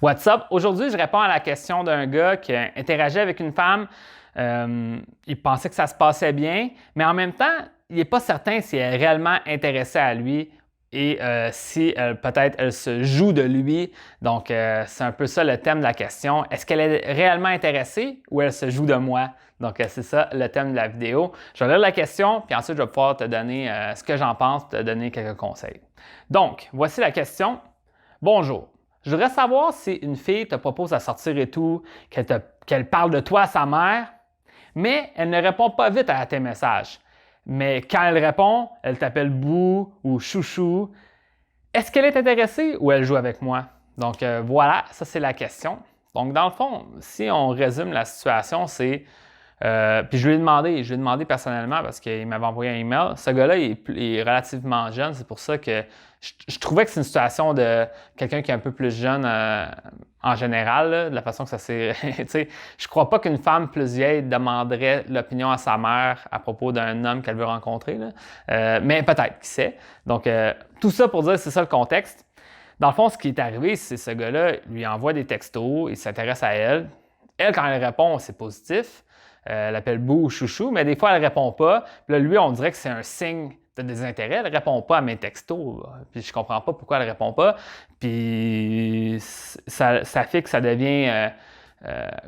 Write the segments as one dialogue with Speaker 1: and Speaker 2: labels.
Speaker 1: What's up? Aujourd'hui, je réponds à la question d'un gars qui a interagi avec une femme. Il pensait que ça se passait bien, mais en même temps, il n'est pas certain si elle est réellement intéressée à lui et si peut-être elle se joue de lui. Donc, c'est un peu ça le thème de la question. Est-ce qu'elle est réellement intéressée ou elle se joue de moi? Donc, c'est ça le thème de la vidéo. Je vais lire la question, puis ensuite, je vais pouvoir te donner ce que j'en pense, te donner quelques conseils. Donc, voici la question. Bonjour. Je voudrais savoir si une fille te propose à sortir et tout, qu'elle parle de toi à sa mère, mais elle ne répond pas vite à tes messages. Mais quand elle répond, elle t'appelle Bou ou Chouchou. Est-ce qu'elle est intéressée ou elle joue avec moi? Donc voilà, ça c'est la question. Donc dans le fond, si on résume la situation, c'est puis je lui ai demandé personnellement parce qu'il m'avait envoyé un email. Ce gars-là, il est relativement jeune, c'est pour ça que je trouvais que c'est une situation de quelqu'un qui est un peu plus jeune en général, là, de la façon que ça s'est. Tu sais, je crois pas qu'une femme plus vieille demanderait l'opinion à sa mère à propos d'un homme qu'elle veut rencontrer, là. Mais peut-être, qui sait. Donc, tout ça pour dire, c'est ça le contexte. Dans le fond, ce qui est arrivé, c'est que ce gars-là lui envoie des textos, il s'intéresse à elle. Elle, quand elle répond, c'est positif. Elle appelle Bou ou Chouchou, mais des fois, elle ne répond pas. Puis là, lui, on dirait que c'est un signe de désintérêt. Elle ne répond pas à mes textos. Puis je comprends pas pourquoi elle ne répond pas. Puis ça fait que ça devient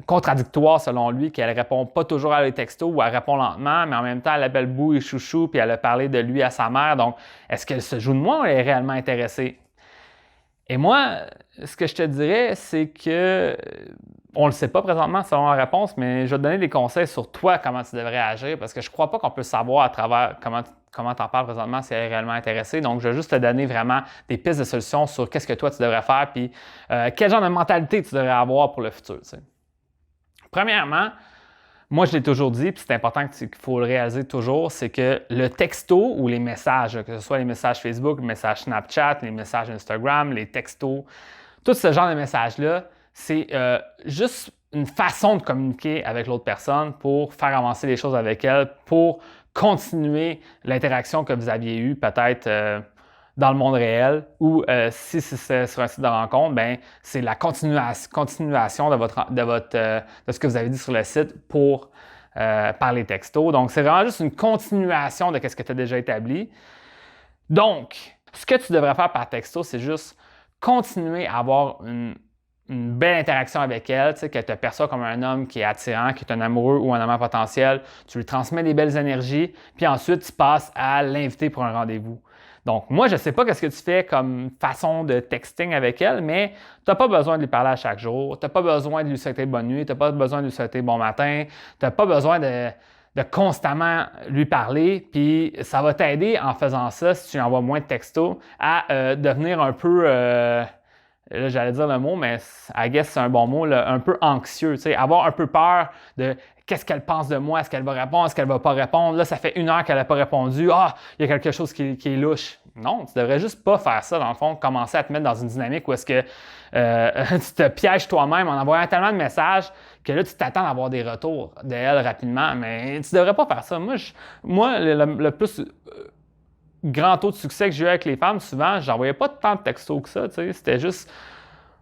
Speaker 1: contradictoire selon lui, qu'elle ne répond pas toujours à les textos ou elle répond lentement, mais en même temps, elle appelle Bou et Chouchou, puis elle a parlé de lui à sa mère. Donc, est-ce qu'elle se joue de moi ou elle est réellement intéressée? Et moi, ce que je te dirais, c'est que on ne le sait pas présentement selon la réponse, mais je vais te donner des conseils sur toi, comment tu devrais agir, parce que je ne crois pas qu'on peut savoir à travers comment tu en parles présentement si elle est réellement intéressée. Donc, je vais juste te donner vraiment des pistes de solutions sur qu'est-ce que toi tu devrais faire, puis quel genre de mentalité tu devrais avoir pour le futur. Tu sais. Premièrement, moi, je l'ai toujours dit, puis c'est important qu'il faut le réaliser toujours, c'est que le texto ou les messages, que ce soit les messages Facebook, les messages Snapchat, les messages Instagram, les textos, tout ce genre de messages-là, c'est juste une façon de communiquer avec l'autre personne pour faire avancer les choses avec elle, pour continuer l'interaction que vous aviez eue peut-être dans le monde réel ou si c'est sur un site de rencontre, ben c'est la continuation de ce que vous avez dit sur le site pour par les textos. Donc, c'est vraiment juste une continuation de ce que tu as déjà établi. Donc, ce que tu devrais faire par texto, c'est juste continuer à avoir une belle interaction avec elle, tu sais, qu'elle te perçoit comme un homme qui est attirant, qui est un amoureux ou un amant potentiel. Tu lui transmets des belles énergies, puis ensuite, tu passes à l'inviter pour un rendez-vous. Donc, moi, je ne sais pas ce que tu fais comme façon de texting avec elle, mais tu n'as pas besoin de lui parler à chaque jour. Tu n'as pas besoin de lui souhaiter bonne nuit. Tu n'as pas besoin de lui souhaiter bon matin. Tu n'as pas besoin de constamment lui parler. Puis, ça va t'aider en faisant ça, si tu lui envoies moins de textos, à devenir un peu, là, j'allais dire le mot, mais I guess c'est un bon mot, là, un peu anxieux. Tu sais, avoir un peu peur de qu'est-ce qu'elle pense de moi, est-ce qu'elle va répondre, est-ce qu'elle va pas répondre. Là, ça fait 1 heure qu'elle n'a pas répondu. Ah, il y a quelque chose qui est louche. Non, tu devrais juste pas faire ça, dans le fond, commencer à te mettre dans une dynamique où est-ce que tu te pièges toi-même en envoyant tellement de messages que là, tu t'attends à avoir des retours d'elle rapidement. Mais tu devrais pas faire ça. Moi le plus grand taux de succès que j'ai eu avec les femmes, souvent, j'envoyais pas tant de textos que ça. Tu sais, c'était juste,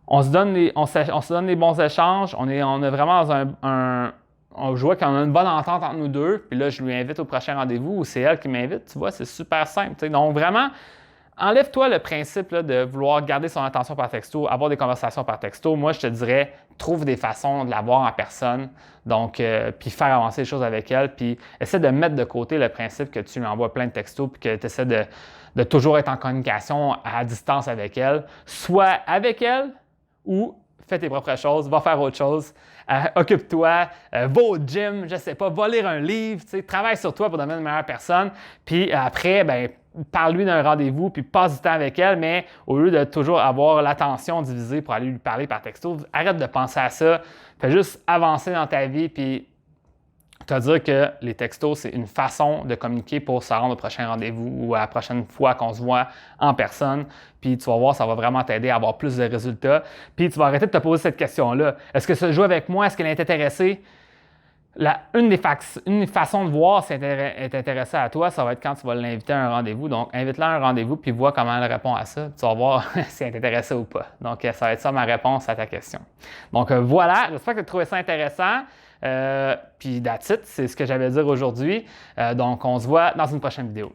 Speaker 1: on se donne des bons échanges, on est vraiment dans je vois qu'on a une bonne entente entre nous deux, puis là, je lui invite au prochain rendez-vous ou c'est elle qui m'invite, tu vois, c'est super simple. Tu sais. Donc, vraiment, enlève-toi le principe là, de vouloir garder son attention par texto, avoir des conversations par texto. Moi, je te dirais, trouve des façons de l'avoir en personne, donc, puis faire avancer les choses avec elle, puis essaie de mettre de côté le principe que tu lui envoies plein de textos, puis que tu essaies de toujours être en communication à distance avec elle, soit avec elle ou fais tes propres choses, va faire autre chose, occupe-toi, va au gym, je sais pas, va lire un livre, travaille sur toi pour devenir une meilleure personne, puis après, ben parle-lui d'un rendez-vous, puis passe du temps avec elle, mais au lieu de toujours avoir l'attention divisée pour aller lui parler par texto, arrête de penser à ça, fais juste avancer dans ta vie, puis te dire que les textos, c'est une façon de communiquer pour se rendre au prochain rendez-vous ou à la prochaine fois qu'on se voit en personne. Puis tu vas voir, ça va vraiment t'aider à avoir plus de résultats. Puis tu vas arrêter de te poser cette question-là. Est-ce que ça joue avec moi? Est-ce qu'elle est intéressée? une des façons de voir si elle est intéressée à toi, ça va être quand tu vas l'inviter à un rendez-vous. Donc, invite-la à un rendez-vous puis vois comment elle répond à ça. Tu vas voir si elle est intéressée ou pas. Donc, ça va être ça ma réponse à ta question. Donc, voilà. J'espère que tu as trouvé ça intéressant. Puis, that's it. C'est ce que j'avais à dire aujourd'hui. Donc, on se voit dans une prochaine vidéo.